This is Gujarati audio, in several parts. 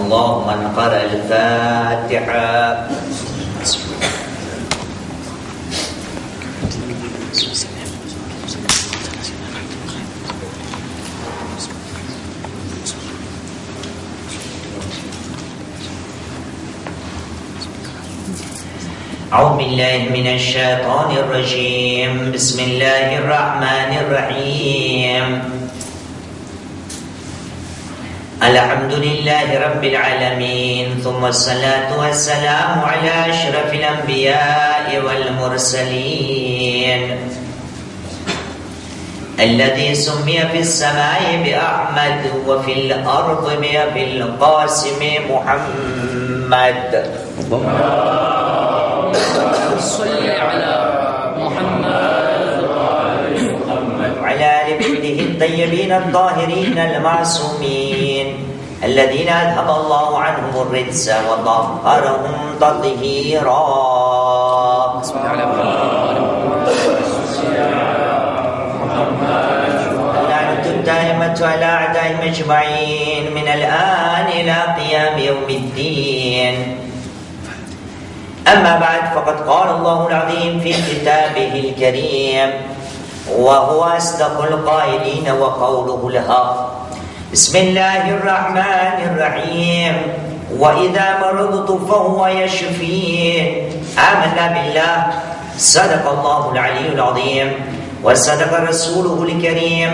الله من قرأ الفاتحة. أعوذ بالله من الشيطان الرجيم. بسم الله الرحمن الرحيم. الحمد لله رب العالمين، ثم الصلاة والسلام على أشرف الأنبياء والمرسلين الذي سمي في السماء بأحمد وفي الأرض بالقاسم محمد. صل على محمد وعلى آل بيته الطيبين الطاهرين المعصومين الذين أذهب الله عنهم الرجس وطهرهم تطهيرا. اللعنة الدائمة على أعدائهم أجمعين من الآن إلى قيام يوم الدين. أما بعد، فقد قال الله العظيم في كتابه الكريم وهو أصدق القائلين وقوله الحق. بسم الله الرحمن الرحيم. وإذا مرضت فهو يشفين. آمنا بالله، صدق الله العلي العظيم وصدق رسوله الكريم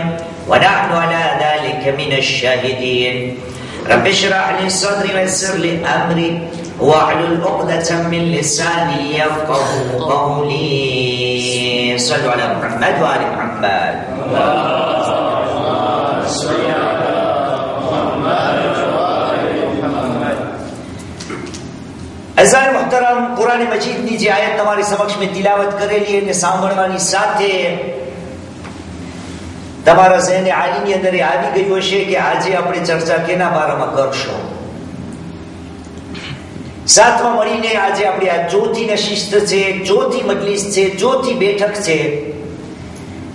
ونحن على ذلك من الشاهدين. رب اشرح لي صدري ويسر لي أمري واحلل عقدة من لساني يفقهوا قولي. صلوا على محمد وآل محمد. અઝાન મુહતરમ, કુરાન મજીદની જે આયત તમારી સમક્ષ મેં તિલાવત કરેલી અને સાંભળવાની સાથે તમારા ઝહેને આલીની અંદર આવી ગયું હશે કે આજે આપણે ચર્ચા કેના બારામાં કરશું. સાથમાં મળીને આજે આપણી આ ચોથી નશિસ્ત છે, ચોથી મજલિસ છે, ચોથી બેઠક છે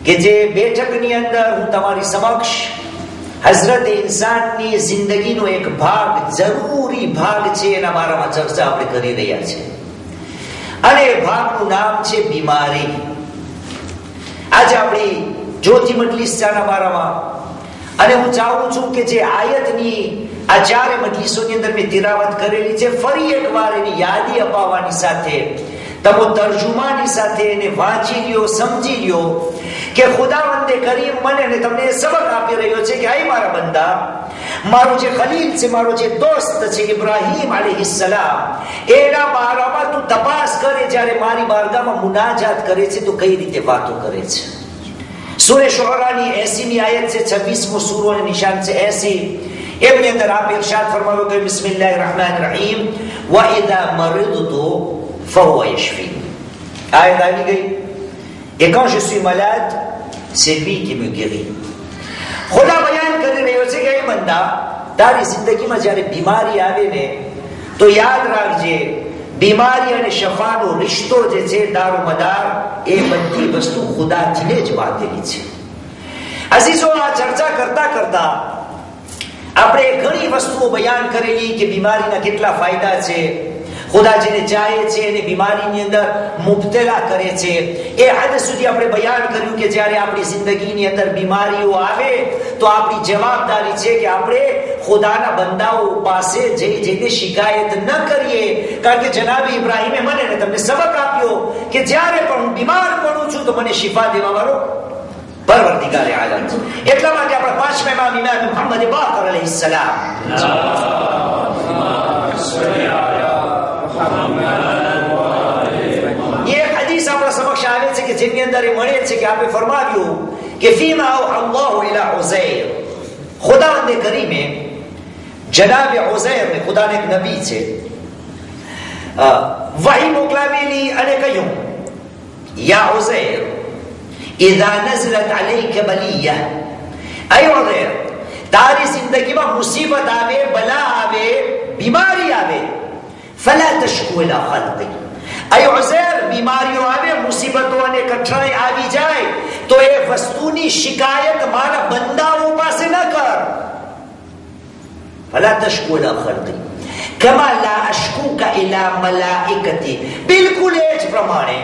કે જે બેઠકની અંદર હું તમારી સમક્ષ હઝરત ઇન્સાનની જિંદગીનો એક ભાગ, જરૂરી ભાગ છે, એના બારામાં ચર્ચા આપણે કરી રહ્યા છે અને એ ભાગનું નામ છે બીમારી. આજે આપણી ચોથી મજલિસ છે આના બારામાં અને હું ચાહું છું કે જે આયતની આ ચારે મજલિસોની અંદર મેં તિલાવત કરેલી છે, ફરી એકવાર એની યાદી અપાવવાની સાથે તમે તર્જુમાની સાથે એને વાંચી લ્યો, સમજી લ્યો કે ખુદાવંદે કરીમ મને ને તમને સબક આપી રહ્યો છે કે આય મારા બંદા, મારો જે ખલીલ છે, મારો જે દોસ્ત છે ઇબ્રાહીમ અલૈહિસ્સલામ, એના બારામાં તું તપાસ કરે. જ્યારે મારી બારગાહમાં મુનાજાત કરે છે તો કઈ રીતે વાતો કરે છે. સૂરે શુઅરાની 80મી આયત છે, 26મો સૂરો અને નિશાન છે 80. એમની અંદર આપ ઇરશાદ ફરમાવો કે બિસ્મિલ્લાહિર રહેમાનિર રહીમ વ ઇઝા મરિદતુ ફહુવ યશફી. આયત આવી ગઈ et quand je suis malade c'est lui qui me guérit. ખુદા બયાન કરી રહ્યો છે કે એ બંદા, તારી જિંદગીમાં જ્યારે બીમારી આવે ને તો યાદ રાખજે, બીમારી અને શફાનો રિશ્તો જે છે, દારો મદાર, એ બધી વસ્તુ ખુદાથી જ બાંધેલી છે. અઝીઝો, આ ચર્ચા કરતા કરતા આપણે ઘણી વસ્તુઓ બયાન કરેલી કે બીમારીના કેટલા ફાયદા છે. ખુદા જેને ચાહે છે એને બીમારીની અંદર મુબતલા કરે છે. એ હદ સુધી આપણે બયાન કર્યું કે જ્યારે આપણી જિંદગીની અંદર બીમારીઓ આવે તો આપણી જવાબદારી છે કે આપણે ખુદાના બંદાઓ પાસે જઈને શિકાયત ન કરીએ. કારણ કે જનાબ ઇબ્રાહીમે મને ને તમને સબક આપ્યો કે જ્યારે પણ હું બીમાર પડું છું તો મને શિફા દેવા વાળો પરવરદિગારે આલમ છે. એટલા માટે આપણા પાંચમા ઇમામ મુહમ્મદ બાકર અલૈહિસ્સલામ ये हदीस આપણા સમક્ષ આવે છે કે જેની અંદર એ મળે છે કે આપે ફરમાવ્યું કે ફીમા અલ્લાહ ઇલા ઉઝૈર. ખુદાવંદે કરીમે જનાબ ઉઝૈર ને, ખુદાને એક નબી છે, વહી મોકલાવેલી અને કહ્યું, યા ઉઝૈર ઇઝા નઝલત અલૈકા બલિયા, અય ઉઝૈર, તારી જિંદગીમાં મુસીબત આવે, બલા આવે, બીમારી આવે, ફલા તશકુ ઇલા ખલ્કી. અય ઉઝૈર, બીમારીઓ આવે, મુસીબતો અને કઠણાઈ આવી જાય તો એ વસ્તુની શિકાયત મારા બંદાઓ પાસે ન કર. فلا تشكو الى خلقي كما لا اشكوك الى ملائكتي. બિલકુલ એ જ પ્રમાણે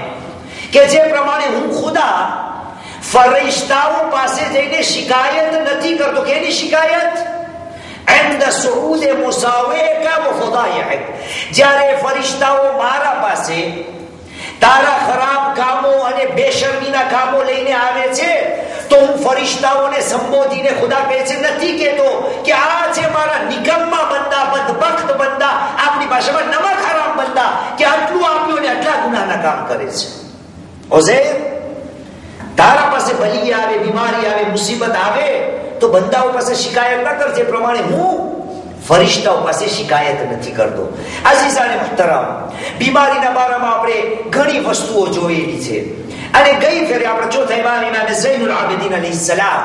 કે જે પ્રમાણે હું ખુદા ફરિશ્તાઓ પાસે જઈને શિકાયત નથી કરતો. કેની શિકાયત? عند صعود مساوئك وفضائعك. જ્યારે ફરિશ્તાઓ મારા પાસે તારા ખરાબ કામો અને બેશર્મીના કામો લઈને આવે છે તો હું ફરિશ્તાઓને સંબોધીને ખુદા કહે છે, નથી કહેતો કે આ છે મારા નિકમ્મા બંદા, બદબખ્ત બંદા, આપણી ભાષામાં નમક હરામ બંદા, કે આટલું આપ્યું ને આટલા ગુનાના કામ કરે છે. ઓઝેર, તારા પાસે બલી આવે, બીમારી આવે, મુસીબત આવે તો બંદાઓ પાસે શિકાયત ન કરજે. પ્રમાણે હું ફરિશ્તાઓ પાસે શિકાયત નથી કરતો. અઝીઝાને મુહતરમ, બીમારીના બારામાં આપણે ઘણી વસ્તુઓ જોયેલી છે. અને ગઈ ફેરે આપણે ચોથા ઇમામ ઝૈનુલ આબિદીન અલૈહિસ સલામ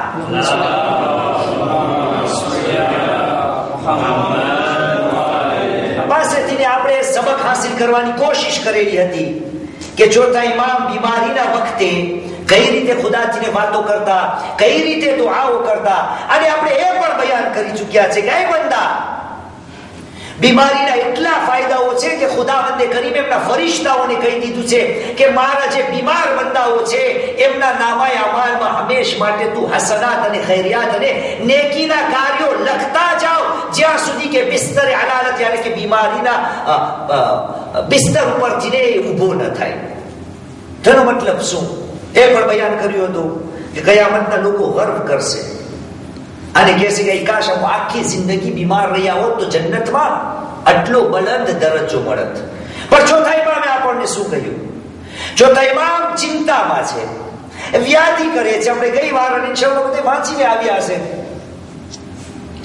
પાસેથી આપણે સબક હાસિલ કરવાની કોશિશ કરેલી હતી કે ચોથા ઇમામ બીમારીના વખતે કઈ રીતે ખુદાથીને વાતો કરતા, કઈ રીતે દુઆઓ કરતા. અને આપણે એ પણ બયાન કરી ચૂક્યા છે કે એ બંદા, બીમારીના એટલા ફાયદાઓ છે કે ખુદાવંદે કરીમ એમના ફરિશ્તાઓને કહી દીધું છે કે મારા જે બીમાર બંદાઓ છે એમના નામાએ અમાલમાં હંમેશ માટે તું હસનાત અને ખૈરિયાત અને નેકીના કાર્યો લખતા જાઓ જ્યાં સુધી કે બિસ્તર અલાલત, યાની કે બીમારીના બિસ્તર ઉપરથી ને ઊભો ન થાય. તેનો મતલબ શું એ પણ બયાન કર્યું હતું કે કયામતના લોકો ગર્વ કરશે અને કહેશે કે કાશ હું આખી જિંદગી બીમાર રહ્યા હોત તો જન્નતમાં આટલો બલંદ દરજ્જો મળત. પણ ચોથા ઇમામે આપણને શું કહ્યું? ચોથા ઇમામ ચિંતામાં છે, વ્યાધિ કરે છે. આપણે ગઈ વાર અને ઇન્શાઅલ્લાહ બધે વાંચીને આવ્યા હશે.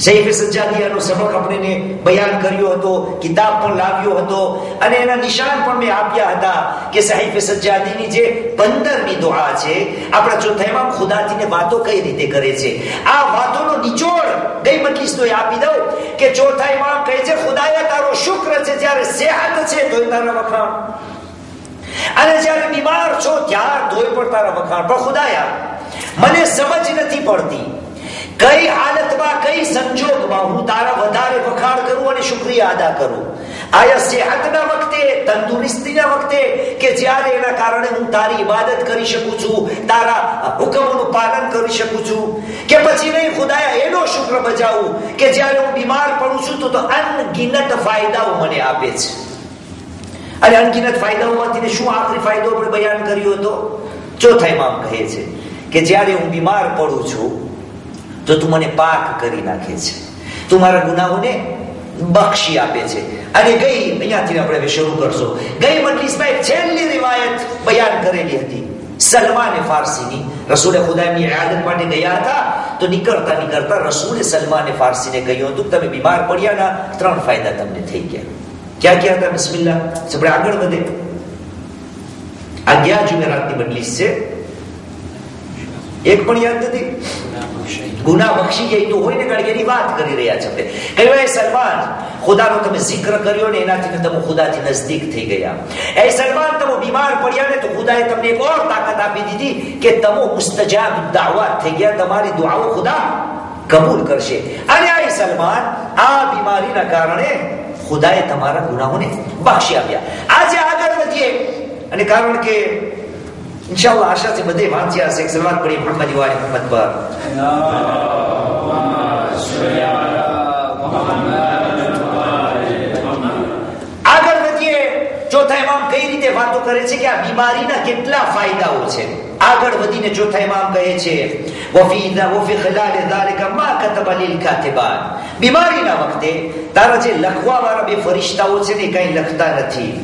શૈખ સજ્જાદિયાનો સબક આપણે બયાન કર્યો હતો, કિતાબ પણ લાવ્યો હતો અને એના નિશાન પણ મેં આપ્યા હતા કે સાહિબ સજ્જાદીની જે 15મી દુઆ છે, આપણા ચોથા ઇમામ ખુદાથીને વાતો કઈ રીતે કરે છે. આ વાતોનો નિચોડ ગઈ મજલિસ તો આપી દઉં કે ચોથા ઇમામ કહે છે, ખુદાયા તારો શુક્ર છે જ્યારે સેહત છે તો તારા વખાણ, અને જ્યારે બીમાર છો ત્યાર તોય પણ તારા વખાણ. પણ ખુદાયા મને સમજ નથી પડતી કઈ હાલતમાં, કઈ સંજોગમાં હું તારા વધારે વખાણ કરું અને શુક્રિયા અદા કરું. આયા સેહતના વખતે, તંદુરસ્તીના વખતે, કે જ્યારે એના કારણે હું તારી ઇબાદત કરી શકું છું, તારા હુકમોનું પાલન કરી શકું છું, કે પછી નહીં ખુદાયા એનો શુક્ર બજાવું કે જ્યારે હું બીમાર પડું છું તો અનગિનત ફાયદાઓ મને આપે છે. અને અનગિનત ફાયદાઓમાંથી શું આખરી ફાયદો આપણે બયાન કર્યો હતો? ચોથા ઇમામ કહે છે કે જ્યારે હું બીમાર પડું છું તો તું મને પાક કરી નાખે છે, તું મારા ગુનાહોને બક્ષી આપે છે. અને ગઈ અહીંયાથી આપણે હવે શરૂ કરશો. ગઈ મજલિસમાં એક છેલ્લી રિવાયત બયાન કરેલી હતી સલમાન ફારસીની. રસૂલે ખુદા એમની ઇયાદત માટે ગયા હતા તો નીકળતા રસૂલે સલમાન ફારસીને કહ્યું હતું તમે બીમાર પડ્યાના 3 ફાયદા તમને થઈ ગયા. ક્યાં ક્યાં હતા? બિસ્મિલ્લાહ, આપણે આગળ વધે. આ 11 જુમેરાતની મજલિસ છે. એક પણ યાદ નથી? ગુનાહ બક્ષી જાય તો હોય ને, કારણ કે એની વાત કરી રહ્યા છે. કહ્યું, એ સલમાન, ખુદાનો તમે જિક્ર કર્યો ને એનાથી તમે ખુદાથી નજદીક થઈ ગયા. એ સલમાન, તમે બીમાર પડ્યા ને તો ખુદાએ તમને એક ઓર તાકાત આપી દીધી કે તમે મુસ્તજાબ દાવત થઈ ગયા, તમારી દુઆઓ ખુદા કબૂલ કરશે. અને આ સલમાન, આ બીમારીના કારણે ખુદાએ તમારા ગુનાહોને બક્ષી આપ્યા. આજે આગળ વધીએ અને કારણ કે इंशाअल्लाह आशा से बदे वांचिया से सलावत पढ़ी मोहम्मद वाले मोहम्मद पर આગળ વધીએ. ચોથા ઇમામ કઈ રીતે વાતો કરે છે કે આ બીમારીના કેટલા ફાયદાઓ છે. આગળ વધીને ચોથા ઇમામ કહે છે વફી ખલાલ ذلك ما كتب للكاتبان. બીમારીના વખતે તારા જે લખવા વાળા 2 ફરિશ્તાઓ છે ને કઈ લખતા નથી.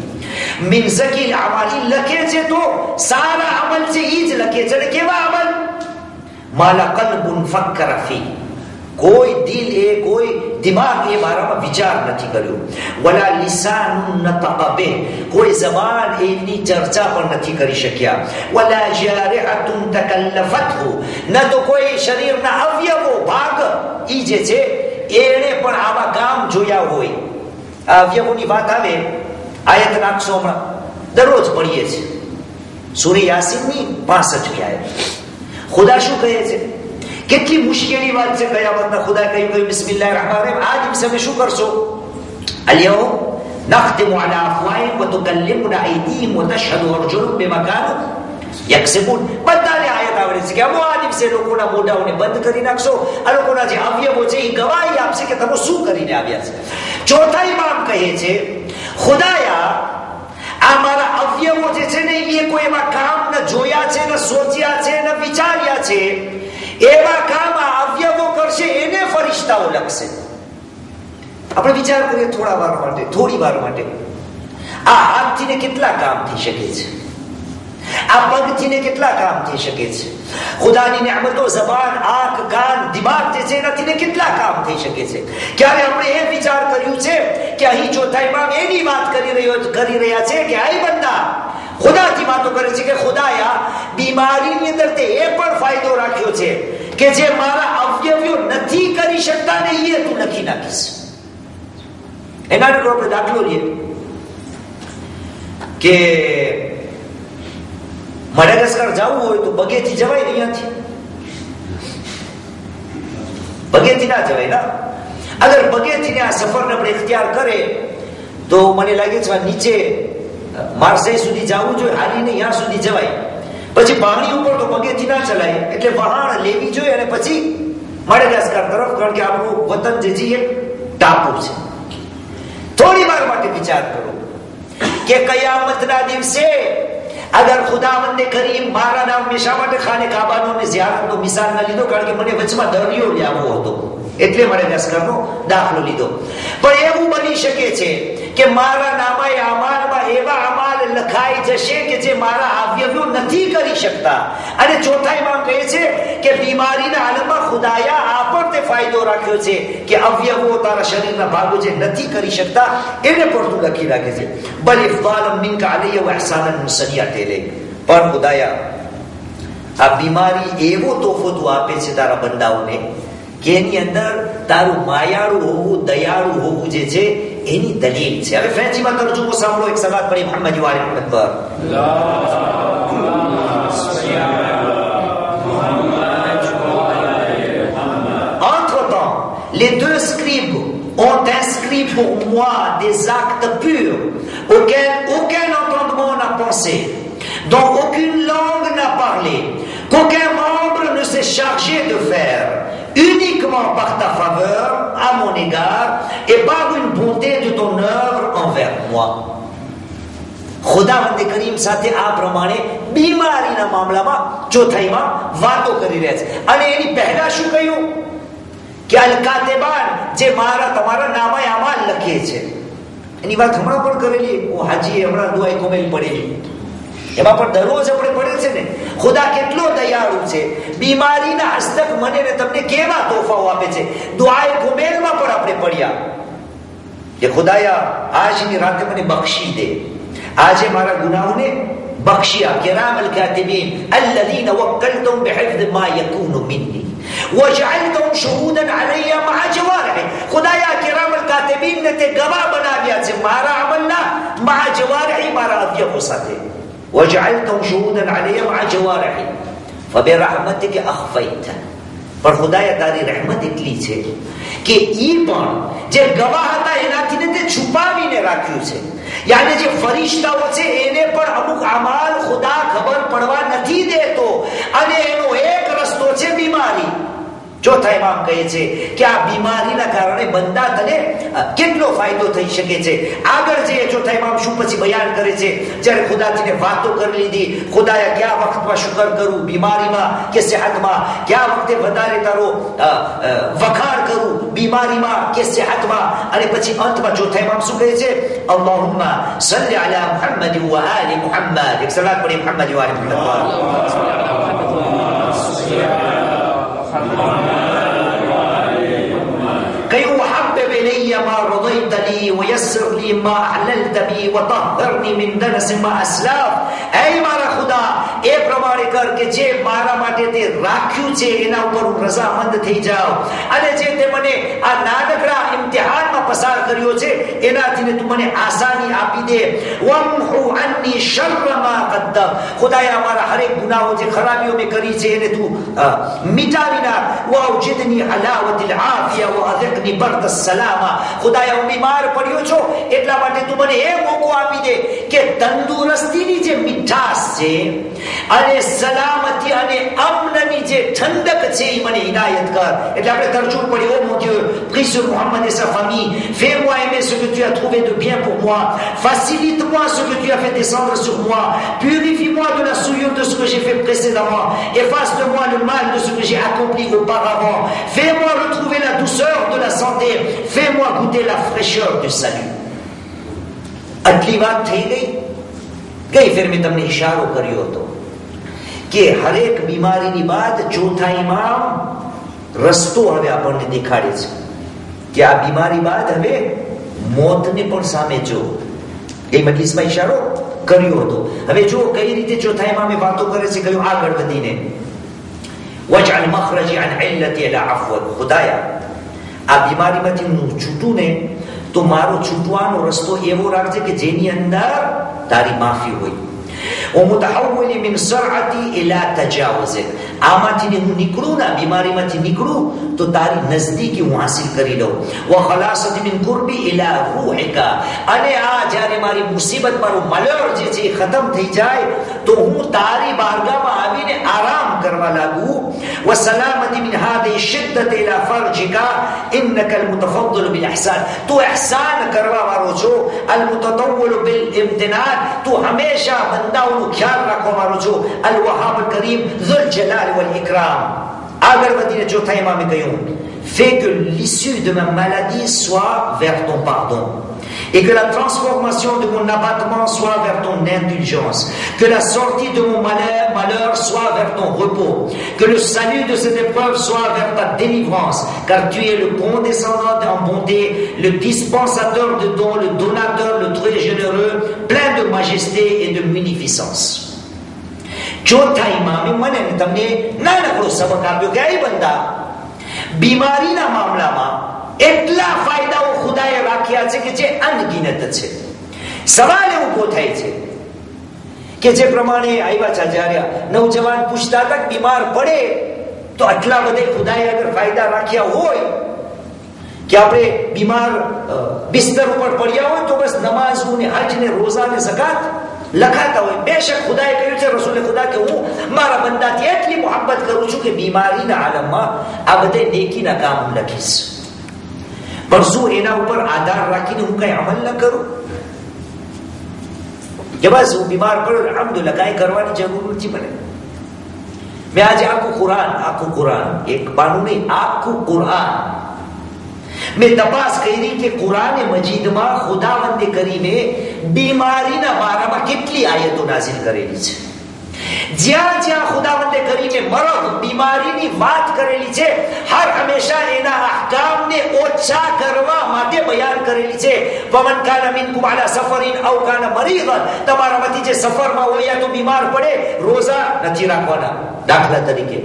મિન ઝકીલ અમાલી લખે છે તો સારા અમલ છે ઈ જ લખે છે. અને કેવા અમલ? માલા કલ્બુન ફક્કર ફી, કોઈ દિલ એ કોઈ દિમાગ એ બારામાં વિચાર નથી કર્યો. વલા લિસાનુન નતક બિ, કોઈ જબાન એની ચર્ચા પણ નથી કરી શક્યા. વલા જારિહતુન તકલ્લફતહુ, ન તો કોઈ શરીરના અવયવો ભાગ ઈ જે છે એને પણ આવા કામ જોયા હોય. આ અવયવોની વાત આવે, આયત નાખશો હમણાં, દરરોજ પઢીએ છીએ સૂરે યાસીનની 65મી આયત. ખુદા શું કહે છે કેટલી મુશ્કેલી વાત છે. કયામતના ખુદા કહ્યું બિસ્મિલ્લાહિર રહમાનિર રહીમ, આ દિવસે તમે શું કરશો? અલ્યૌમ નખ્તિમુ અલા અફવાહિમ વ તુકલ્લિમુના અયદીહિમ વ તશહદુ અરજુલુહુમ બિમા કાનુ યક્સિબૂન. બધાને આયત આવડે છે કે આ દિવસે લોકોના મોઢાઓને બંધ કરી નાખશો. આ લોકોના જે અવયવો છે એ ગવાહી આપશે કે તમે શું કરીને આવ્યા છે. ચોથા ઇમામ કહે છે, ખુદાયા આ મારા અવયવો જે છે ને એ કોઈ એવા કામ ન જોયા છે, ન સોચ્યા છે, ન વિચાર્યા છે. એવા કામ આ અવયવો કરશે એને ફરિશ્તાઓ લખશે. આપણે વિચાર કરીએ થોડી વાર માટે, આ હાથથી ને કેટલા કામ થઈ શકે છે, આ પગથી ને કેટલા કામ થઈ શકે છે. ખુદાની નિયામતો જબાન, આંખ, કાન, દિમાગ જે છે એનાથી ને કેટલા કામ થઈ શકે છે. ક્યારે આપણે એ વિચાર કર્યું છે કે અહીં ચોથા ઇમામ એની વાત કરી રહ્યા છે કે આઈ બંદા ખુદાથી વાતો કરે છે કે ખુદાયા બીમારીની અંદર તે એ પણ ફાયદો રાખ્યો છે કે જે મારા અવયવો નથી કરી શકતા ને એ તું લખી નાખીશ. એના આપણે દાખલો લઈએ કે મડાગાસ્કર જવું હોય તો બગેથી જવાય, અહીંયાથી બગેથી ના જવાય ના. અગર બગેથી આ સફરને આપણે ઇખ્તિયાર કરે તો મને લાગે છે નીચે માર્સેઈ સુધી જવું જોઈએ, હાલીને ત્યાં સુધી જવાય. પછી પાણી ઉપર તો બગેથી ના ચલાય, એટલે વહાણ લેવી જોઈએ અને પછી મડાગાસ્કર તરફ, કારણ કે આપણું વતન જે છે એ ટાપુ છે. થોડી વાર માટે વિચાર કરો કે કયામતના દિવસે અગર ખુદાવંદે કરીમ મારા નામ હંમેશા માટે ખાને કાબાનો અને ઝિયારતનો મિસાલ ના લીધો, કારણ કે મને વચમાં દરિયો લાવવો હતો એટલે મારે લશ્કરનો દાખલો લીધો. પણ એવું બની શકે છે કે મારા નામે અમાલમાં એવા અમાલ લખાઈ જશે કે જે મારા અવયવો નથી કરી શકતા. અને ચોથા ઇમામ કહે છે કે બીમારીના આલમમાં ખુદાયા આ પણ તે ફાયદો રાખ્યો છે કે અવયવો તારા શરીરના ભાગો જે નથી કરી શકતા એને પણ તું લખી રાખે છે. બલ ઇફદાલમ મિનકા અલૈયા વ ઇહસાનન મુસનિયા તેલે. પણ ખુદાયા આ બીમારી એવો તોહફો તું આપે છે તારા બંદાઓને કે એની અંદર તારું માયાળું હોવું, દયાળુ હોવું જે છે એની દલીલ છે. હવે ફ્રેન્ચીમાં તરજુમો સાંભળો, એક સલાત પડી મોહમ્મદ વાલે મોહમ્મદ પર. Entre-temps, les deux scribes ont inscrit pour moi des actes purs auxquels aucun entendement n'a pensé, dont aucune langue n'a parlé, qu'aucun membre ne s'est chargé de faire, uniquement par ta faveur à mon égard et par une bonté de ton œuvre envers moi. ખુદાવંદ Karim સાથે આ પ્રમાણે બીમારીના મામલામાં ચોથાઈમાં વાતો કરી રહ્યા છે. અને એની પહેલા શું કહ્યું કે અલ કાતિબાન, જે મારા તમારા નામે આમાં લખે છે. એની વાત હમણાં પણ કરેલી, હાજી હમણાં દુઆઈ કોમેલ પડેલી, એમાં પણ દરરોજ આપણે પડે છે ને. ખુદા કેટલો દયાળુ છે, બીમારીના હસ્તક મને ને તમને કેવા તોહફાઓ આપે છે. દુઆએ કુમેલમાં પણ આપણે પડ્યા કે ખુદાયા આજની રાતે મને બક્ષી દે, આજે મારા ગુનાહોને બક્ષિયા. કિરામલ કાતિબીન الذين وكلتهم بحفظ ما يكون مني وجعلتهم شهودا علي مع جوارحي. ખુદાયા કિરામલ કાતિબીન ને તે ગવાહ બનાવ્યા છે મારા અમલના مع جوارحي, મારા અવયવો સાથે. وجعلتهم شهودا علي مع جوارحي فبرحمتك اخفيت. પણ ખુદાયા તારી રહેમત એટલી છે કે ઈ પણ જે ગવાહ હતા એનાથી ને તે છુપાવીને રાખ્યું છે. યાની જે ફરિશ્તાઓ છે એને પણ અમુક અમાલ ખુદા ખબર પડવા નથી દેતો, અને એનો એક રસ્તો છે બીમારી. ચોથા ઇમામ કહે છે કે આ બીમારીના કારણે બંદા તને કેટલો ફાયદો થઈ શકે છે. આગળ જે ચોથા ઇમામ શું પછી બયાન કરે છે, જ્યારે ખુદાથી વાતો કરી લીધી, ખુદાએ કયા વખતમાં શુકર કરું, બીમારીમાં કે સેહતમાં, કયા વખતે વધારે તારો વખાણ કરું, બીમારીમાં કે સેહતમાં. અને પછી અંતમાં ચોથા ઇમામ શું કહે છે, અલ્લાહુમ્મા સલ્લી અલા મુહમ્મદ વ આલી મુહમ્મદ. એક સલાત પડી મુહમ્મદ વ આલી મુહમ્મદ. كي أحبب إلي ما رضيت لي ويسر لي ما أحللت بي وطهرني من دنس ما أسلاف. أي مارا خدا اے پرمانے હવાલે કર કે જે મારા માટે તે રાખ્યું છે એના ઉપર હું રઝામંદ થઈ જાઉં, અને જે તે મને આ નાનકડા ઇમ્તિહાનમાં પસાર કર્યો છે એનાથી તું મને આસાની આપી દે. વમહુ અન્ની શર્ર મા કદ્દમ, ખુદાયા મારા હરેક ગુનાહો જે ખરાબીઓ મેં કરી છે એને તું મિટાવી નાખ. વઅવજિદની હલાવતિલ આફિયા વઅذقની બરદ સલામા, ખુદાયા હું બીમાર પડ્યો છો એટલા માટે તું મને એ મોકો આપી દે કે તંદુરસ્તીની જે મીઠાશ છે અને સલામતી અને અમનની જે ઠંડક છે એ મને ઇનાયત કર. એટલે આપણે તરજુમ પડી, ઓ mon Dieu, prie sur Mohammed et sa famille, fais-moi aimer ce que tu as trouvé de bien pour moi, facilite-moi ce que tu as fait descendre sur moi, purifie-moi de la souillure de ce que j'ai fait précédemment, efface de moi le mal de ce que j'ai accompli auparavant, fais-moi retrouver la douceur de la santé, fais-moi goûter la fraîcheur du salut. આટલી વાત થઈ ગઈ ફેર મેં તમને ઇશારો કર્યો હતો કે હરેક બીમારીની બાદ ચોથા ઇમામ રસ્તો હવે આપણને દેખાડે છે કે આ બીમારી બાદ હવે મોતને પણ સામે જો. એ મજલિસમાં ઇશારો કર્યો હતો. હવે જો કઈ રીતે ચોથા ઇમામે વાતો કરે છે, કયું આગળ વધીને વજઅલ મખરજી અન ઇલ્લતી લા અફવ, ખુદાયા આ બીમારીમાંથી હું છૂટું ને તો મારો છૂટવાનો રસ્તો એવો રાખજે કે જેની અંદર તારી માફી હોય. ومتحول من سرعتي الى تجاوز, આમાંથી હું નીકળું ના, બીમારીમાંથી નીકળું તો તારી નજદીકી હું હાસિલ કરી લઉં. وخلاصتي من قربي الى روحك, અને આ જ્યારે મારી મુસીબત મારું મલર જે છે એ ખતમ થઈ જાય તો હું તારી બારગાહમાં આવીને આરામ કરવા લાગુ. وسلامتي من هذه الشده الى فرجك انك المتفضل بالاحسان, તું ihsan કરવા વાળો છો, المتطول بالامتنان, તું હંમેશા બંદાઓનું ખ્યાલ રાખવા વાળો છો, الوهاب الكريم ذو الجلال والإكرام. આગળ વધીને ચોથા ઇમામે કહ્યું, fais que l'issue de ma maladie soit vers ton pardon, et que la transformation de mon abattement soit vers ton indulgence, que la sortie de mon malheur soit vers ton repos, que le salut de cette épreuve soit vers ta délivrance, car tu es le condescendant en bonté, le dispensateur de dons, le donateur, le très généreux, plein de majesté et de munificence. ચોથા ઇમામે મને તમને નાનકડો સબક આપ્યો કે આ બંદા, બીમારીના મામલામાં એટલા ફાયદાઓ ખુદાએ રાખ્યા છે કે જે અનગિનત છે. સવાલ એવો ઉભો થાય છે કે જે પ્રમાણે આવ્યા છે જ્યારે નવજવાન પૂછતા હતા કે બીમાર પડે તો આટલા બધા ખુદાએ અગર ફાયદા રાખ્યા હોય કે આપણે બીમાર બિસ્તર ઉપર પડ્યા હોય તો બસ નમાઝ ને હજ ને રોઝા ને ઝકાત લખાતા હોય. બેશક ખુદાએ કહ્યું છે, રસૂલે ખુદા કે હું મારા બંદાથી એટલી મોહબ્બત કરું છું કે બીમારીના આલમમાં આ બધા નેકીના કામ હું લખીશ. પણ શું એના ઉપર આધાર રાખીને હું કઈ અમલ ન કરું કે બસ હું બીમાર પડ્યો અલ્હમ્દુલિલ્લાહ, કઈ કરવાની જરૂર નથી મને. મેં આજે આખું કુરાન એક બાનું નહીં, આખું કુરાન મેં તપાસ કરી કે કુરાન મજીદમાં ખુદાવંદે કરીને બીમારીના બારામાં કેટલી આયતો નાઝિલ કરેલી છે. જ્યાં જ્યાં ખુદાવંદે કરીને મરદ બીમારીની વાત કરેલી છે હર હંમેશા એના અહકામને ઓછા કરવા માટે બયાન કરેલી છે. વમન કાન મિનકુમ અલા સફરિન અવ કાન મરીદન, તમારામાંથી જે સફરમાં હોય યા તો બીમાર પડે રોઝા નથી રાખવાના દાખલા તરીકે.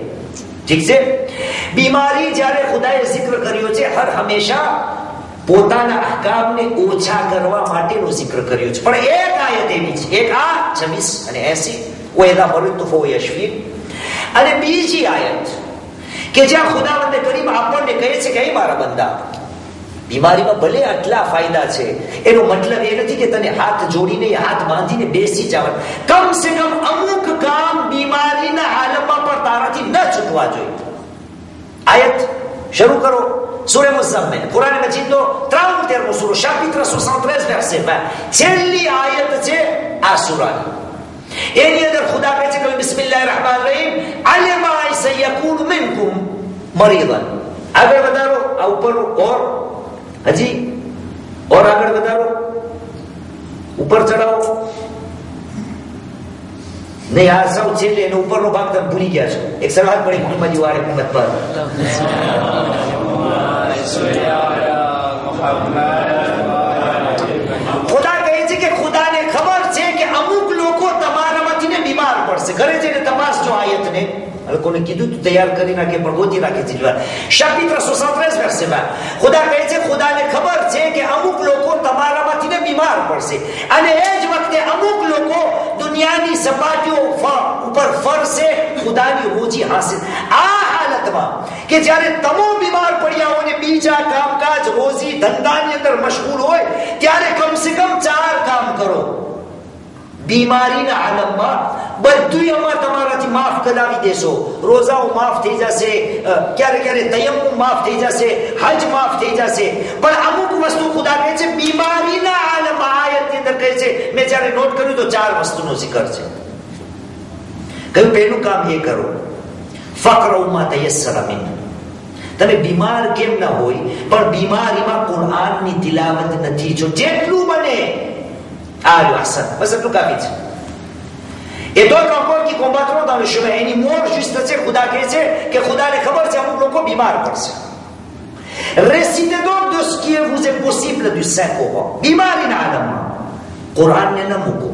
ઠીક છે, બીમારી જ્યારે ખુદાએ જિક્ર કર્યો છે હર હંમેશા પોતાના અહકામને ઓછા કરવા માટેનો જિક્ર કર્યો છે. પણ એક આયત એવી છે, એક આ 26 અને 80 وَإِذَا مَرِضْتُ فَهُوَ يَشْفِينِ, અને બીજી આયત કે જ્યાં ખુદાવંદ કરીમ આપણને કહે છે કે મારા બંદા બીમારીમાં ભલે આટલા ફાયદા છે, એનો મતલબ એ નથી કે તને હાથ જોડીને હાથ બાંધીને બેસી જવાનું. કમ સે કમ અમુક કામ બીમારીના હાલમાં પણ તારાથી ન છૂટવા જોઈએ. આયત શરૂ કરો, સૂરે મુઝમ્મિલ, કુરાન મજીદનો 73મો સૂરો, chapitre 73 verset 20, છેલ્લી આયત છે આ સૂરાની. એની અંદર ખુદા કહે છે કે બિસ્મિલ્લાહિર રહમાનિર રહીમ, અલિમા સયકુન મિનકુમ મરીદન. આગળ વધારો, આ ઉપર ઓર હજી ઓર આગળ વધારો, ઉપર ચડાવો. નહીં, આ સૌ છેલ્લે એનો ઉપરનો ભાગ તમે ભૂલી ગયા છો. એક સલાત પડી મોહમ્મદી વાળે મોહમ્મદ પર. ખુદા કહે છે કે ખુદાને ખબર છે કે અમુક લોકો તમારામાંથી બીમાર પડશે. ઘરે જઈને તપાસ સમજો આયતને. કોને કીધું તું તૈયાર કરી નાખે પણ ગોતી રાખે છે. chapitre 73 verset 20 ખુદા કહે છે ખુદાને ખબર છે કે અમુક લોકો તમારામાંથી ને બીમાર પડશે અને એ જ વખતે અમુક લોકો દુનિયાની સપાટીઓ ઉપર ફરશે ખુદાની રોજી હાસિલ. આ હાલતમાં કે જ્યારે તમે બીમાર પડ્યા હોય ને બીજા કામકાજ રોજી ધંધાની અંદર મશગુલ હોય ત્યારે કમસે કમ 4 કામ કરો. બીમારીના આલમમાં બધું અમાર તમારાથી માફ કરાવી દેશો. રોજાઓ માફ થઈ જશે, ક્યારે ક્યારે તયમ્મુમ માફ થઈ જશે, હજ માફ થઈ જશે. પણ અમુક વસ્તુ ખુદા કહે છે બીમારીના આલમમાં આયતની અંદર કહે છે. મેં જ્યારે નોટ કર્યું તો 4 વસ્તુનો zikr છે. કયું પહેલું કામ એ કરો, ફક્રઉ મા તયસ્સર મિન. તમે બીમાર કેમ ના હોય પણ બીમારીમાં કુરઆનની તિલાવત નથી. જો જેટલું બને Hasan, mas tu capiți. E doar că acolo că combatrul dans le chemin, et ni mort juste ce Khuda qu'est que Khuda le khabar c'est un loco bimar parce. Récitez donc de ce qui vous est possible du Saint-Coran. Bimar in alam. Quran ne namuko.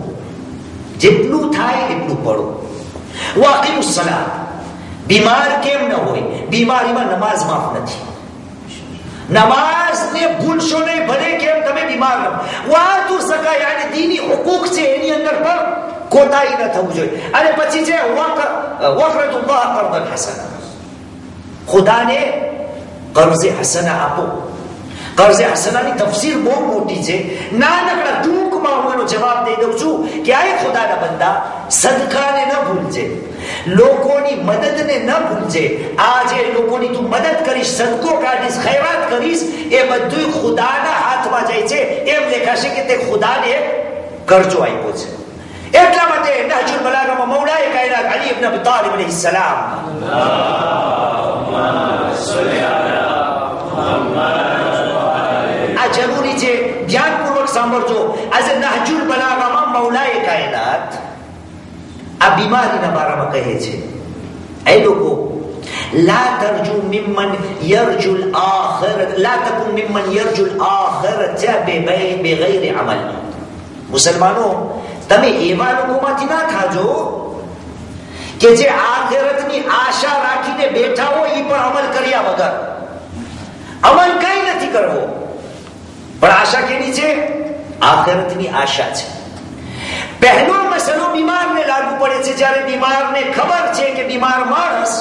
Jetlu thai etlu pado. Wa aqimus salat. Bimar kem na hoy. Bimari ma namaz maaf nathi. નમાઝ ને ભૂલશો નહીં ભલે કેમ તમે બીમાર રહો. વાતુ સકા યાની દીની હુકુક છે એની અંદર પણ કોતાઈ ન થવું જોઈએ. અને પછી છે વકરતુલ્લાહ કર્દન હસના. ખુદાને કર્ઝે હસના આપો. કર્ઝે હસનાની તફસીર બહુ મોટી છે. નાનકડા ટૂંકમાં હું એનો જવાબ દઈ દઉં છું કે આ ખુદાના બંદા સદકાને ન ભૂલજે, લોકોની મદદને ન ભૂલજે. આજે લોકોની તું મદદ કરીશ, સદકો કાઢીશ, ખૈરાત કરીશ, એ બધું ખુદાના હાથમાં જાય છે. એમ લેખાશે કે તે ખુદાને કરજો આપ્યો છે. એટલા માટે નહજુલ બલાગામાં મૌલાએ કાયનાત અલી ઇબ્ન અબી તાલિબ અલૈહિસ સલામ આ જરૂરી છે, ધ્યાનપૂર્વક સાંભળજો. આજે નહજુલ બલાગામાં મૌલાએ કાયનાત આ બીમારીના બારામાં કહે છે, એ લોકો લા તરજુ મિમન યરજુલ આખિરત, લા તકુન મિમન યરજુલ આખિરત બિગૈર અમલ. મુસલમાનો, તમે એવા લોકોમાંથી ના થાજો કે જે આખિરતની આશા રાખીને બેઠા હોય એ પણ અમલ કર્યા વગર. અમલ કઈ નથી કરવો પણ આશા કેની છે? આખિરતની આશા છે. પહેલો મસલો બીમારને લાગુ પડે છે. જ્યારે બીમારને ખબર છે કે બીમાર માણસ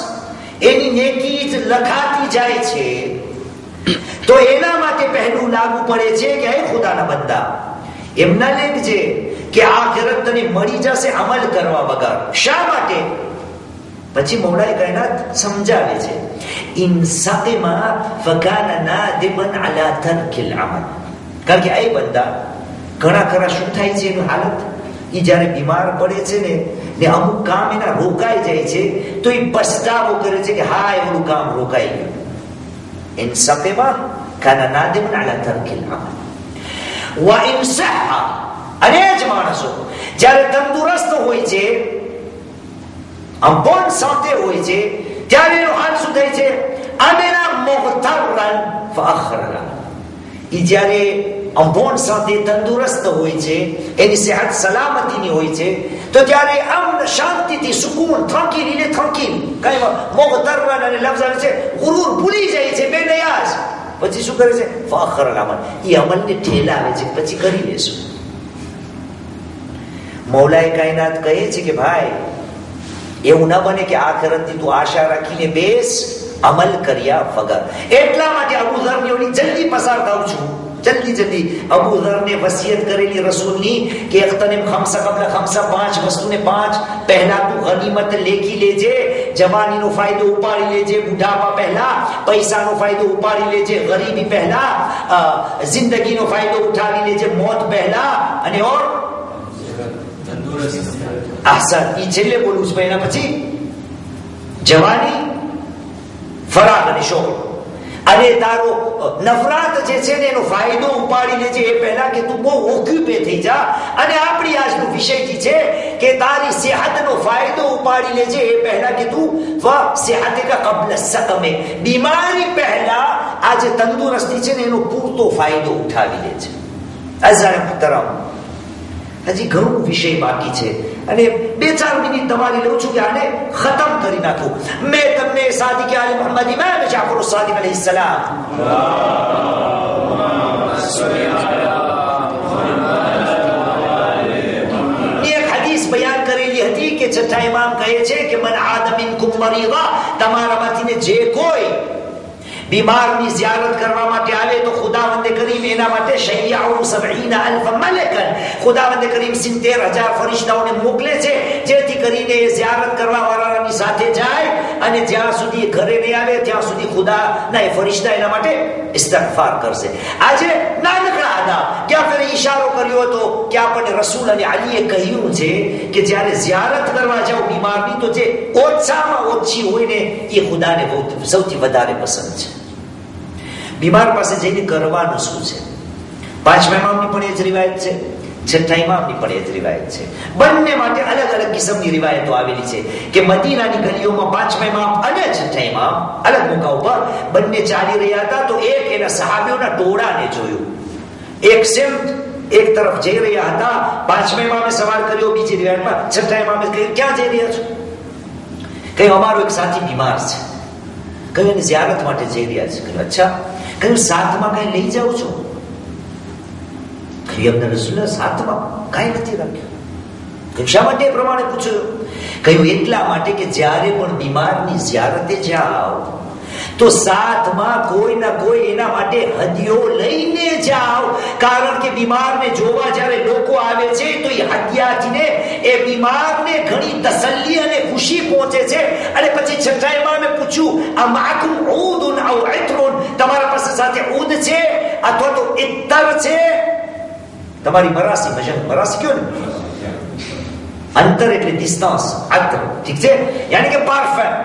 એની નેકી જ લખાતી જાય છે તો એના માટે પહેલું લાગુ પડે છે કે હે ખુદાના બંદા, એમ ના લેખજે કે આખિરત તને મળી જશે અમલ કરવા વગર. શા માટે? પછી મૌલાએ કાયનાત સમજાવે છે, ઇન સકિમા ફકાના નાદિમન અલા તરકિલ અમલ. કારણ કે એ બંદા ઘણા ખરા શું થાય છે એની હાલત, એ જયારે બીમાર પડે છે ને અમુક કામ એના રોકાઈ જાય છે તો એ પસ્તાવો કરે છે કે હા એનું કામ રોકાઈ ગયું. ઇન સકિમા કાના નાદિમન અલા તરકિલ અમલ. વા ઇન સહા, અને જ માણસો જ્યારે તંદુરસ્ત હોય છે, આમ બોન સાથે હોય છે, ત્યારે એનો હાલ શું થાય છે? અમેના મુગતરન ફઅખરલા. ઈ જ્યારે અંભોણ સાથે તંદુરસ્ત હોય છે, એની સેહત સલામતીની હોય છે, તો ત્યારે અમન શાંતિથી સુકૂન tranquille tranquille કઈ મુગતરન અને લફ્ઝ આવે છે ગુરુર ભૂલી જાય છે, બેનયાઝ. પછી શું કરે છે? ફઅખરલ અમલ. ઈ અમલને ઠેલાવે છે, પછી કરી લેશું. મૌલાએ કાયનાત કહે છે કે ભાઈ એવું ના બને કે આખિરતની તું આશા રાખીને બેસ અમલ કર્યા વગર. એટલા માટે અબુ ધરની જલ્દી પસાર થાઉં છું, જલ્દી. અબુ ધરને વસિયત કરેલી રસૂલની કે અખ્તનિમ ખમસા કબલા ખમસા, 5 વસ્તુને 5 પહેલા તું ગનીમત લેખી લેજે, જવાનીનો ફાયદો ઉપાડી લેજે બુઢાપા પહેલા, પૈસાનો ફાયદો ઉપાડી લેજે ગરીબી પહેલા, જિંદગીનો ફાયદો ઉઠાવી લેજે મોત પહેલા, અને ઓર આહસન. ઈ છેલ્લે બોલું છું. એના પછી જવાની, ફરાગ અને શોખ. અને તારો નફરાત જે છે ને એનો ફાયદો ઉપાડી લેજે એ પહેલા કે તું બહુ ઓક્યુપે થઈ જા. અને આપણી આજનો વિષય છે કે તારી સેહતનો ફાયદો ઉપાડી લેજે એ પહેલા કે તું સેહતકા કબલ સકમે, બીમારી પહેલા આ જે તંદુરસ્તી છે ને એનો પૂરતો ફાયદો ઉઠાવી લેજે. અઝાર મુહતરમ, હજી ઘણું વિષય બાકી છે. અને 2-4 મિનિટ તમારી લઉં છું કે આને ખતમ કરી નાખું. મેં તમને સાદિક આલે મોહમ્મદ ઇમામ જાફર સાદિક અલૈહિસ સલામ એક હદીસ બયાન કરેલી હતી કે છઠ્ઠા ઇમામ કહે છે કે મન આદ મિનકુમ મરીદા, તમારામાંથી જે કોઈ બીમારની ઝિયારત કરવા માટે આવે તો ખુદાવંદ કરીમ એના માટે શૈયાઉ 70000 મલકન, ખુદાવંદ કરીમ 70000 ફરિશ્તાઓને મોકલે છે જેથી કરીને એ ઝિયારત કરવા વાળાની સાથે જાય અને જ્યાં સુધી ઘરે નહીં આવે ત્યાં સુધી ખુદાના એ ફરિશ્તા એના માટે ઇસ્તિગફાર કરશે. આજે નાનકડા હતા ક્યાં ફેર ઈશારો કર્યો હતો કે આપણને રસૂલ અને અલીએ કહ્યું છે કે જ્યારે ઝિયારત કરવા જાવ બીમારની તો જે ઓછામાં ઓછી હોય ને એ ખુદાને સૌથી વધારે પસંદ છે. બીમાર પાસે જઈને કરવાનું શું છે? 5મા ઇમામની પણ એ જ રિવાયત છે, 6ઠ્ઠા ઇમામની પણ એ જ રિવાયત છે. બંને માટે અલગ અલગ કિસ્મની રિવાયતો આવેલી છે કે મદીનાની ગલીઓમાં 5મા ઇમામ અને 6ઠ્ઠા ઇમામ અલગ મોકા ઉપર બંને ચાલી રહ્યા હતા તો એક એના સહાબીઓના ટોળાને જોયું. એક સેમ એક તરફ જઈ રહ્યા હતા. 5મા ઇમામે સવાલ કર્યો બીજી રિવાયતમાં, 6ઠ્ઠા ઇમામે કહ્યું ક્યાં જઈ રહ્યા છો? કહ્યું અમારો એક સાથી બીમાર છે. કહ્યું એને ઝિયારત માટે જઈ રહ્યા છે. કહ્યું અચ્છા. કહ્યું સાથમાં કઈ લઈ જાઓ છો? કહ્યું અમને રસૂલે સાથમાં કઈ નથી રાખ્યું. કહ્યું શા માટે પ્રમાણે પૂછ્યું? કહ્યું એટલા માટે કે જ્યારે પણ બીમારની ઝિયારતે જાઓ તો સાથમાં કોઈ ના કોઈ એના માટે હદિયો લઈને જાઓ, કારણ કે બીમારને જોવા જ્યારે લોકો આવે છે તો એ હદિયાથીને એ બીમારને ઘણી તસલ્લી અને ખુશી પહોંચે છે. અને પછી 6ઠ્ઠા ઇમામે પૂછ્યું આ માકુમ ઊદુન ઔ ઇત્રુન, તમારા પાસે સાથે ઊદ છે અથવા તો ઇત્તર છે? તમારી મરાસી મજન, મરાસી કયો ને અંતર એટલે ડિસ્ટન્સ, અંતર, ઠીક છે, યાની કે પારફેક્ટ.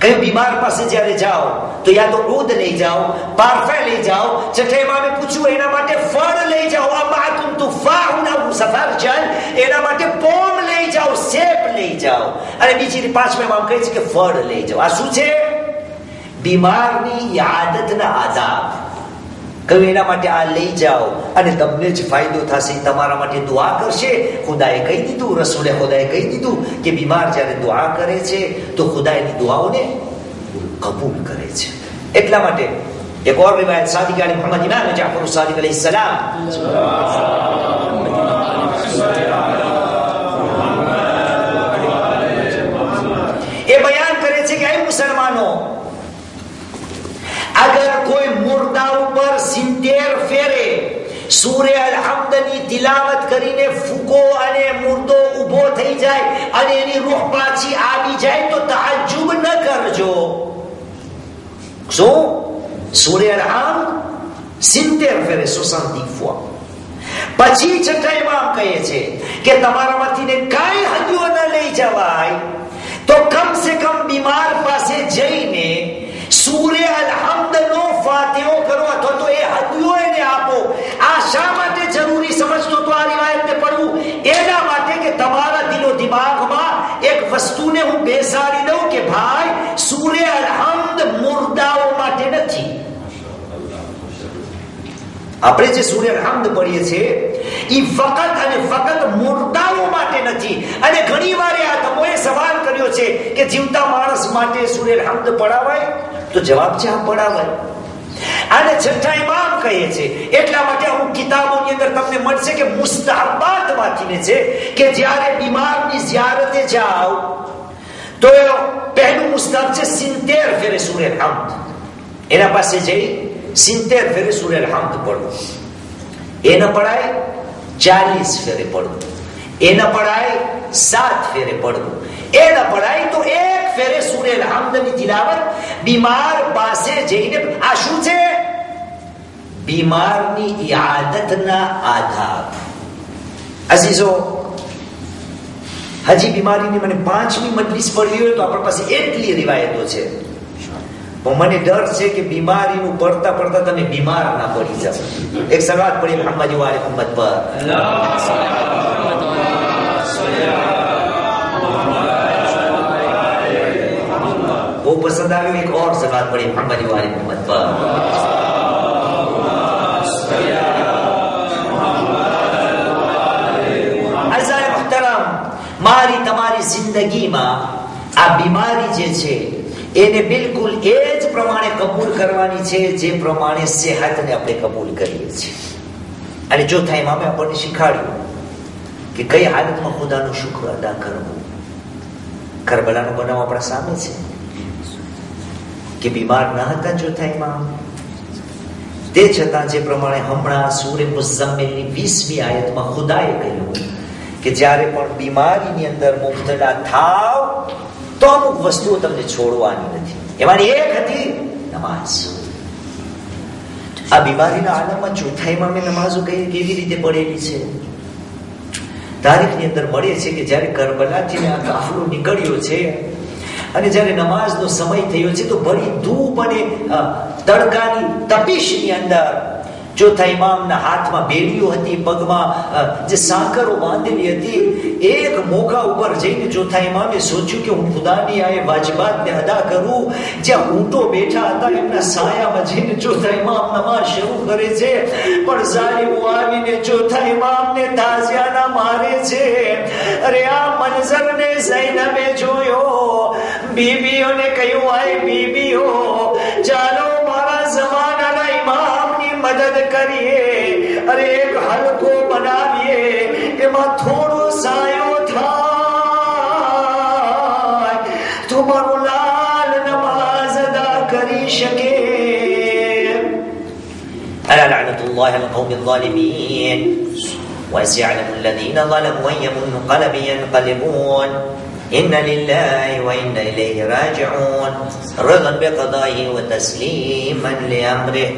કઈ બીમાર પાસે જ્યારે જાઓ તો યા તો ઊદ લઈ જાઓ, પારફે લઈ જાઓ. 6ઠ્ઠા ઇમામે પૂછ્યું એના માટે ફળ લઈ જાઓ, અમાકુમ તુફાહુન ઔ સફરજન, એના માટે પોમ લઈ જાઓ, સેબ લઈ જાઓ. અને બીજી 5મા ઇમામ કહે છે કે ફળ લઈ જાઓ. આ શું છે? બીમારની યાદતના આદાબ. કહ્યું એના માટે આ લઈ જાઓ અને તમને જ ફાયદો થશે, તમારા માટે દુઆ કરશે. ખુદાએ કહી દીધું, રસૂલે ખુદાએ કહી દીધું કે બીમાર જ્યારે દુઆ કરે છે તો ખુદા એની દુઆઓને કબૂલ કરે છે. એટલા માટે એક ઓર રિવાયત સાદિક આલે મોહમ્મદ ઇમામ જાફર સાદિક અલૈહિસ સલામ એ બયાન કરે છે કે એ મુસલમાનો, અગર કોઈ મુર્દા ઉપર 70 ફેરે સૂરે અલ-હમ્દની તિલાવત કરીને ફૂકો અને મુર્દો ઊભો થઈ જાય અને એની રૂહ પાછી આવી જાય તો તાજ્જુબ ન કરજો. શું? સૂરે અલ-હમ્દ 70 ફેરે 70 fois. પછી 6ઠ્ઠા ઇમામ કહે છે કે તમારામાંથી કાંઈ હદિયો ન લઈ જવાય તો કમ સે કમ બીમાર પાસે જઈને સૂરે અલ-હમ્દ નો ફાતિહો કરો અથવા તો એ હદિયો એને આપો. આ શા માટે જરૂરી સમજતો તો આ રિવાયતને પડવું? એના માટે કે તમારા દિલો દિમાગમાં એક વસ્તુને હું બેસાડી દઉં કે ભાઈ સૂરે અલ-હમ્દ મુર્દાઓ માટે નથી. આપણે જે સૂરે અલ-હમ્દ પઢીએ છીએ એ ફક્ત અને ફક્ત મુર્દાઓ માટે નથી. અને ઘણી વાર આ તમોએ સવાલ કર્યો છે કે જીવતા માણસ માટે સૂરે અલ-હમ્દ પઢાવાય? તો જવાબ છે હા, પઢાવાય. અને 6ઠ્ઠા ઇમામ કહે છે એટલા માટે અમુક કિતાબોની અંદર તમને મળશે કે મુસ્તહબાતમાંથી છે કે જ્યારે બીમારની ઝિયારતે જાઓ તો પહેલું મુસ્તહબ છે 70 ફેરે સૂરે અલ-હમ્દ. એના પાસે જઈ 70 ફેરે સૂરે અલ-હમ્દ પડવું. એ ન પડાય 40 ફેરે પડવું. એ ન પડાય 7 ફેરે પડવું. એ ન પડાય તો 1 ફેરે સૂરે અલ-હમ્દની તિલાવત બીમાર પાસે જઈને. આ શું છે? બીમારની ઈઆદતના આદાબ. અઝીઝો, હજી બીમારીની મને 5મી મજલિસ પડી હોય તો આપણી પાસે એટલી રિવાયતો છે. મને ડર છે કે બીમારીનું પડતા પડતા તમે બીમાર ના પડી જાવ. એક સલાત પડી મુહમ્મદ વાલે મુહમ્મદ પર. બહુ પસંદ આવ્યું. એક ઓર સલાત પડી મુહમ્મદ વાલે મુહમ્મદ પર. અઝાય મુહતરમ, મારી જિંદગીમાં આ બીમારી જે છે એને બિલકુલ એ જ પ્રમાણે કબૂલ કરવાની છે જે પ્રમાણે સેહતને આપણે કબૂલ કરીએ છીએ. અને ચોથા ઇમામે આપણને શીખવાડ્યું કે કઈ હાલતમાં ખુદાનું શુક્ર અદા કરવું. કરબલાનો બનાવ આપણા સામે છે કે બીમાર ન હતા ચોથા ઇમામ, તે છતાં જે પ્રમાણે હમણાં સૂરે મુઝમ્મિલની 20મી આયતમાં ખુદાએ કહ્યું કે જ્યારે પણ બીમારીની અંદર મુબ્તલા થાવ તો અમુક વસ્તુઓ તમને છોડવાની નથી. એમાંની એક હતી નમાઝ. આ બીમારીના આલમમાં ચોથા ઇમામે નમાઝો કેવી રીતે પડેલી છે. તારીખની અંદર મળે છે કે જ્યારે કરબલાથી આ કાફલો નીકળ્યો છે અને જ્યારે નમાઝનો સમય થયો છે તો ભરી ધૂપ અને તડકાની તપીશની અંદર ચોથા ઇમામના હાથમાં બેડીઓ હતી, પગમાં જે સાંકરો બાંધેલી હતી. એક મોકા ઉપર જઈને ચોથા ઇમામે સોચ્યું કે હું ખુદાની આ વાજબાતને અદા કરું. જ્યાં ઊંટો બેઠા હતા એમના સાયામાં જઈને ચોથા ઇમામ નમાઝ શરૂ કરે છે, પણ ઝાલિમો આવીને ચોથા ઇમામને તાઝિયાના મારે છે. અરે આ મંઝરને ઝૈનબે જોયો. બીબીઓને કહ્યું, આય બીબીઓ, ચાલો મારા જમાનાના ઇમામની મદદ કરીએ. અરે એક હલકો બનાવીએ, એમાં થોડો સાયો થાય તો મારો લાલ નમાઝ અદા કરી શકે. અલા લઅનતુલ્લાહ અલા કૌમિ ઝાલિમીન وسيعلم الذين ظلموا أي منقلب ينقلبون إن لله وإنا إليه راجعون رضا بقضائه وتسليما لأمره.